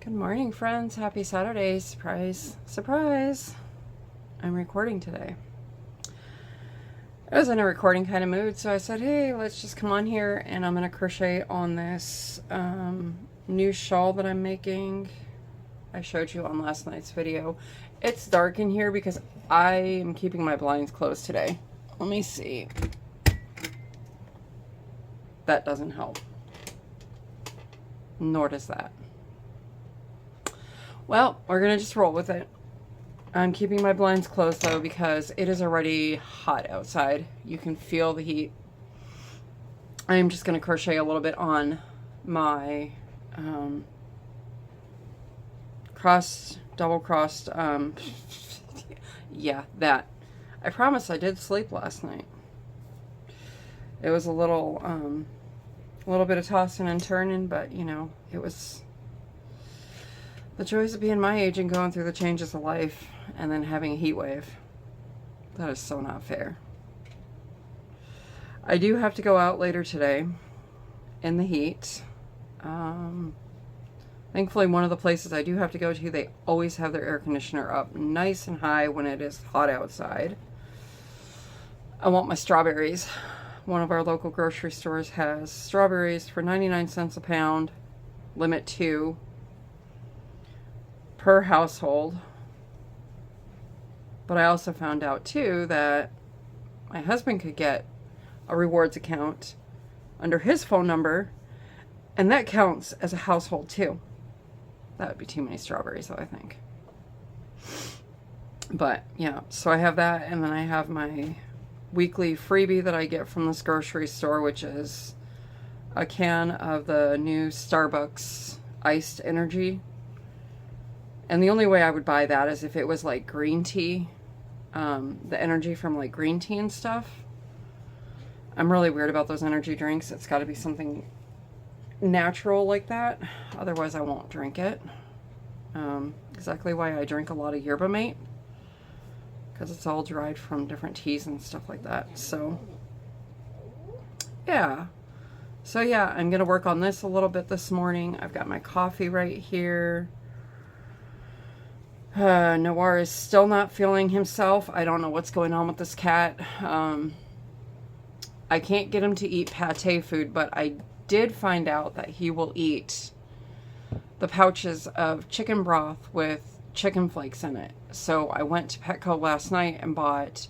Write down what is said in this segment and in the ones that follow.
Good morning, friends. Happy Saturday. Surprise, surprise. I'm recording today. I was in a recording kind of mood, so I said, hey, let's just come on here and I'm going to crochet on this new shawl that I'm making. I showed you on last night's video. It's dark in here because I am keeping my blinds closed today. Let me see. That doesn't help. Nor does that. Well, we're going to just roll with it. I'm keeping my blinds closed though because it is already hot outside. You can feel the heat. I'm just going to crochet a little bit on my double crossed, yeah, that. I promise I did sleep last night. It was a little bit of tossing and turning, but you know, it was the joys of being my age and going through the changes of life and then having a heat wave. That is so not fair. I do have to go out later today in the heat. Thankfully, one of the places I do have to go to, they always have their air conditioner up nice and high when it is hot outside. I want my strawberries. One of our local grocery stores has strawberries for 99 cents a pound, limit 2 per household. But I also found out too that my husband could get a rewards account under his phone number, and that counts as a household too. That would be too many strawberries though, I think. But yeah, so I have that, and then I have my weekly freebie that I get from this grocery store, which is a can of the new Starbucks iced energy. And the only way I would buy that is if it was like green tea, the energy from like green tea and stuff. I'm really weird about those energy drinks. It's got to be something natural like that. Otherwise, I won't drink it. Exactly why I drink a lot of yerba mate, because it's all dried from different teas and stuff like that. So, yeah. So, yeah, I'm going to work on this a little bit this morning. I've got my coffee right here. Noir is still not feeling himself. I don't know what's going on with this cat. I can't get him to eat pate food, but I did find out that he will eat the pouches of chicken broth with chicken flakes in it. So I went to Petco last night and bought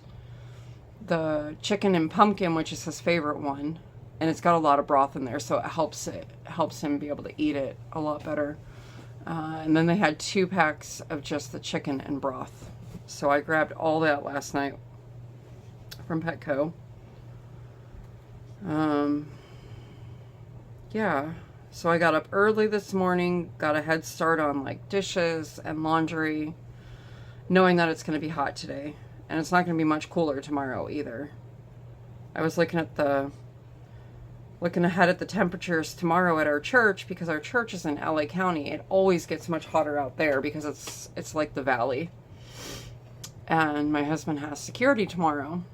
the chicken and pumpkin, which is his favorite one, and it's got a lot of broth in there, so it helps him be able to eat it a lot better. And then they had 2 packs of just the chicken and broth. So I grabbed all that last night from Petco. Yeah. So I got up early this morning, got a head start on like dishes and laundry, knowing that it's going to be hot today. And it's not going to be much cooler tomorrow either. I was looking ahead at the temperatures tomorrow at our church, because our church is in LA County. It always gets much hotter out there because it's like the valley. And my husband has security tomorrow.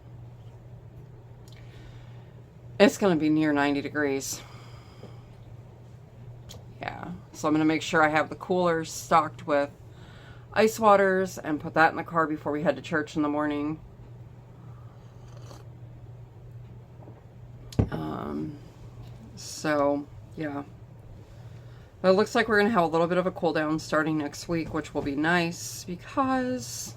It's going to be near 90 degrees. Yeah. So I'm going to make sure I have the coolers stocked with ice waters and put that in the car before we head to church in the morning. So, yeah. But it looks like we're going to have a little bit of a cool down starting next week, which will be nice because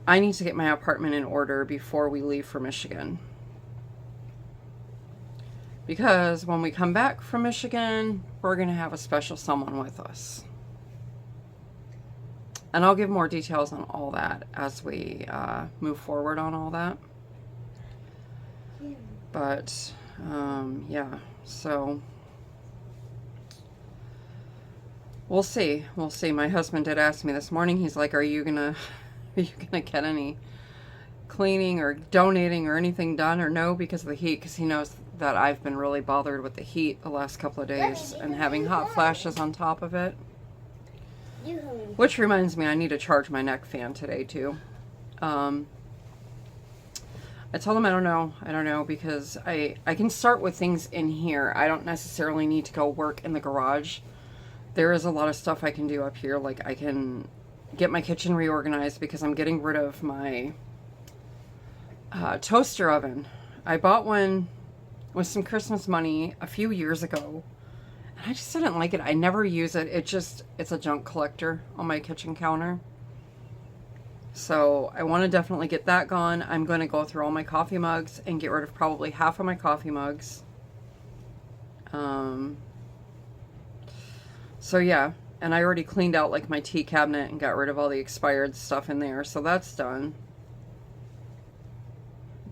I need to get my apartment in order before we leave for Michigan. Because when we come back from Michigan, we're going to have a special someone with us. And I'll give more details on all that as we move forward on all that. But, yeah, so we'll see. We'll see. My husband did ask me this morning, he's like, are you gonna get any cleaning or donating or anything done or no, because of the heat? Because he knows that I've been really bothered with the heat the last couple of days and having hot flashes on top of it. Which reminds me, I need to charge my neck fan today too. I told him I don't know, because I can start with things in here. I don't necessarily need to go work in the garage there is a lot of stuff I can do up here. Like I can get my kitchen reorganized because I'm getting rid of my toaster oven. I bought one with some Christmas money a few years ago, and I just didn't like it. I never use it. It's a junk collector on my kitchen counter. So I want to definitely get that gone. I'm going to go through all my coffee mugs and get rid of probably half of my coffee mugs. So yeah, and I already cleaned out like my tea cabinet and got rid of all the expired stuff in there. So that's done.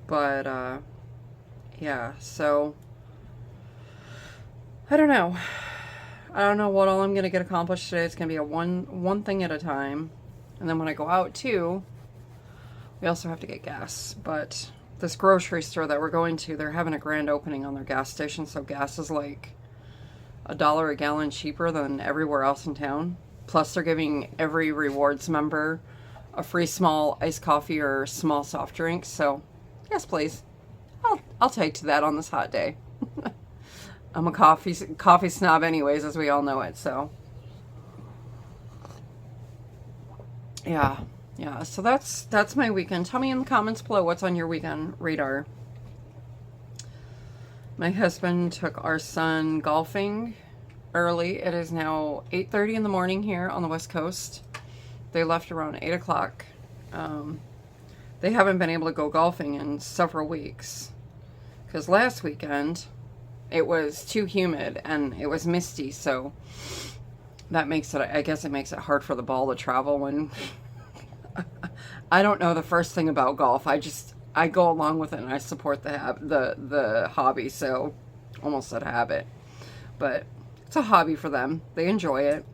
But yeah, so I don't know. I don't know what all I'm going to get accomplished today. It's going to be a one thing at a time. And then when I go out too, we also have to get gas. But this grocery store that we're going to, they're having a grand opening on their gas station. So gas is like $1 a gallon cheaper than everywhere else in town. Plus they're giving every rewards member a free small iced coffee or small soft drink. So yes, please. I'll take to that on this hot day. I'm a coffee snob anyways, as we all know it, so. Yeah, so that's my weekend. Tell me in the comments below what's on your weekend radar. My husband took our son golfing early. It is now 8:30 in the morning here on the West Coast. They left around 8 o'clock. They haven't been able to go golfing in several weeks. Because last weekend, it was too humid and it was misty, so that makes it, I guess it makes it hard for the ball to travel when, I don't know the first thing about golf. I go along with it and I support the hobby, so almost said habit. But it's a hobby for them. They enjoy it.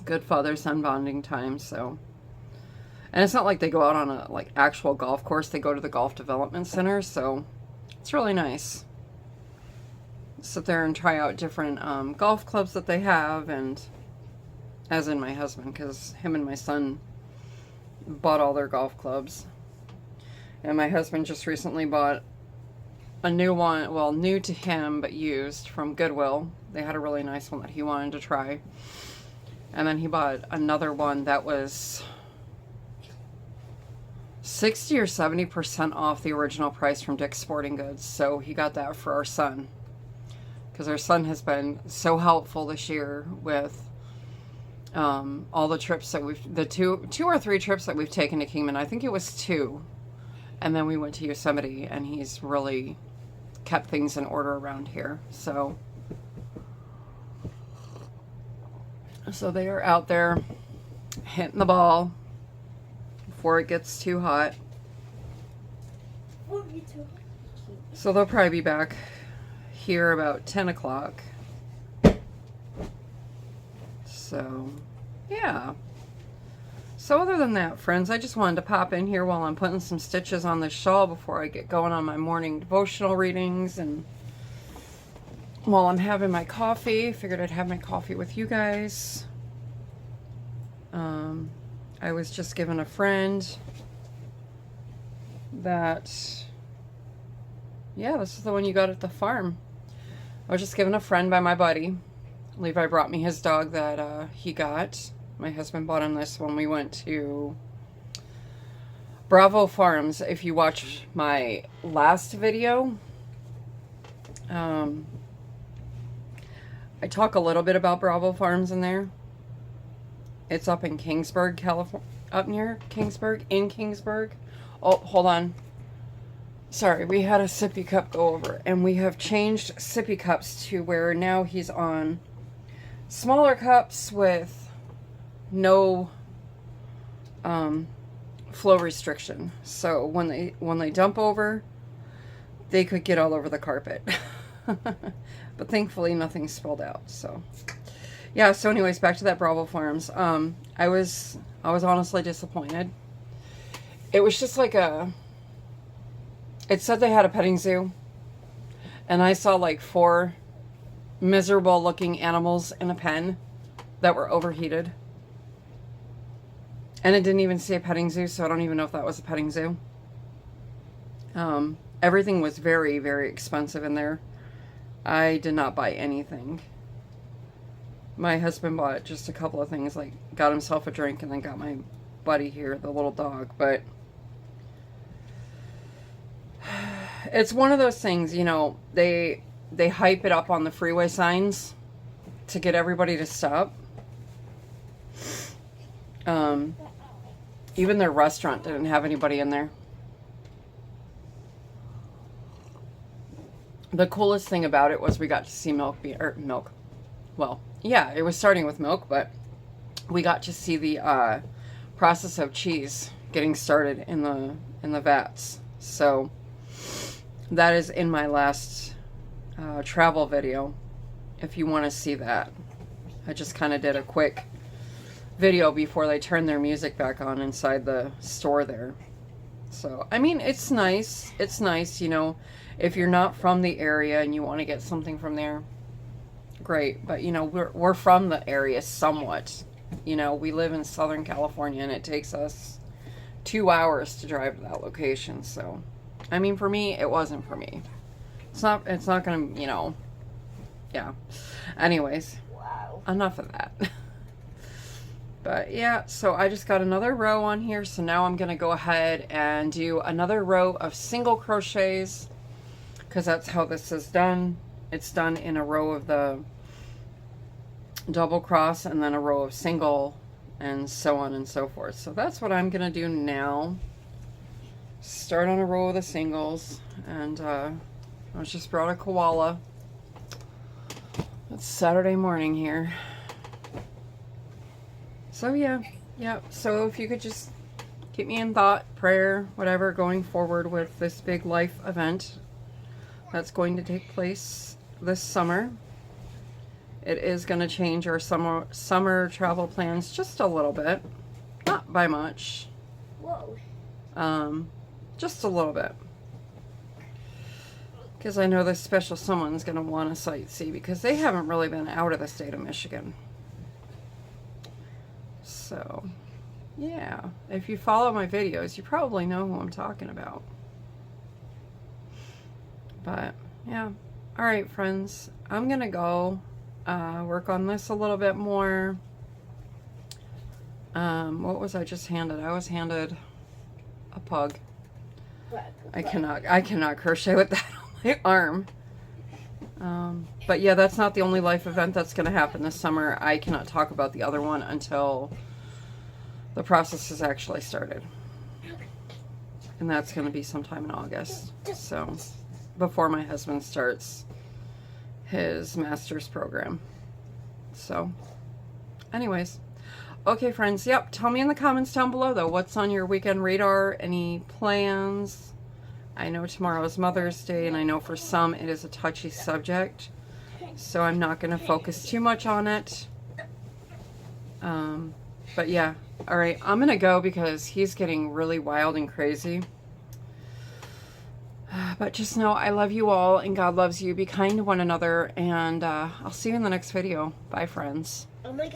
Good father-son bonding time, so. And it's not like they go out on a like actual golf course. They go to the golf development center, so it's really nice. Sit there and try out different golf clubs that they have, and as in my husband, because him and my son bought all their golf clubs. And my husband just recently bought a new one, well, new to him, but used from Goodwill. They had a really nice one that he wanted to try. And then he bought another one that was 60 or 70% off the original price from Dick's Sporting Goods. So he got that for our son. Because our son has been so helpful this year with all the trips that the two or three trips that we've taken to Kingman. I think it was 2. And then we went to Yosemite, and he's really kept things in order around here. So they are out there hitting the ball before it gets too hot. So they'll probably be back here about 10 o'clock. So, yeah. So other than that, friends, I just wanted to pop in here while I'm putting some stitches on this shawl before I get going on my morning devotional readings, and while I'm having my coffee. Figured I'd have my coffee with you guys. I was just given a friend that, yeah, this is the one you got at the farm. I was just given a friend by my buddy. Levi brought me his dog that he got. My husband bought him this when we went to Bravo Farms. If you watch my last video, I talk a little bit about Bravo Farms in there. It's up in Kingsburg, California. Up near Kingsburg, in Kingsburg. Oh, hold on. Sorry, we had a sippy cup go over, and we have changed sippy cups to where now he's on smaller cups with no flow restriction. So when they dump over, they could get all over the carpet. But thankfully nothing spilled out. So yeah, so anyways, back to that Bravo Farms. I was honestly disappointed. It was just like it said they had a petting zoo, and I saw like 4 miserable looking animals in a pen that were overheated. And it didn't even say a petting zoo, so I don't even know if that was a petting zoo. Everything was very, very expensive in there. I did not buy anything. My husband bought just a couple of things, like got himself a drink and then got my buddy here, the little dog. But it's one of those things, you know, they hype it up on the freeway signs to get everybody to stop. Even their restaurant didn't have anybody in there. The coolest thing about it was we got to see milk. Well, yeah, it was starting with milk, but we got to see the process of cheese getting started in the vats. So that is in my last travel video, if you want to see that. I just kind of did a quick video before they turned their music back on inside the store there. So, I mean, it's nice. It's nice, you know, if you're not from the area and you want to get something from there, great. But, you know, we're from the area somewhat. You know, we live in Southern California and it takes us 2 hours to drive to that location. So, I mean, for me, it wasn't for me. It's not going to, you know, yeah. Anyways, enough of that. But yeah, so I just got another row on here. So now I'm going to go ahead and do another row of single crochets, because that's how this is done. It's done in a row of the double cross and then a row of single and so on and so forth. So that's what I'm going to do now. Start on a row of the singles. And I just brought a koala. It's Saturday morning here. So yeah. So if you could just keep me in thought, prayer, whatever, going forward with this big life event that's going to take place this summer. It is going to change our summer travel plans just a little bit, not by much. Whoa. Just a little bit, because I know this special someone's going to want to sightsee, because they haven't really been out of the state of Michigan. So, yeah, if you follow my videos, you probably know who I'm talking about. But, yeah. All right, friends, I'm going to go work on this a little bit more. What was I just handed? I was handed a pug. I cannot crochet with that on my arm. But yeah, that's not the only life event that's going to happen this summer. I cannot talk about the other one until the process has actually started. And that's going to be sometime in August. So, before my husband starts his master's program. So, anyways. Okay, friends. Yep. Tell me in the comments down below, though, what's on your weekend radar? Any plans? I know tomorrow is Mother's Day, and I know for some it is a touchy subject. So I'm not going to focus too much on it. But yeah. All right. I'm going to go because he's getting really wild and crazy. But just know I love you all and God loves you. Be kind to one another, and I'll see you in the next video. Bye, friends. Oh my God.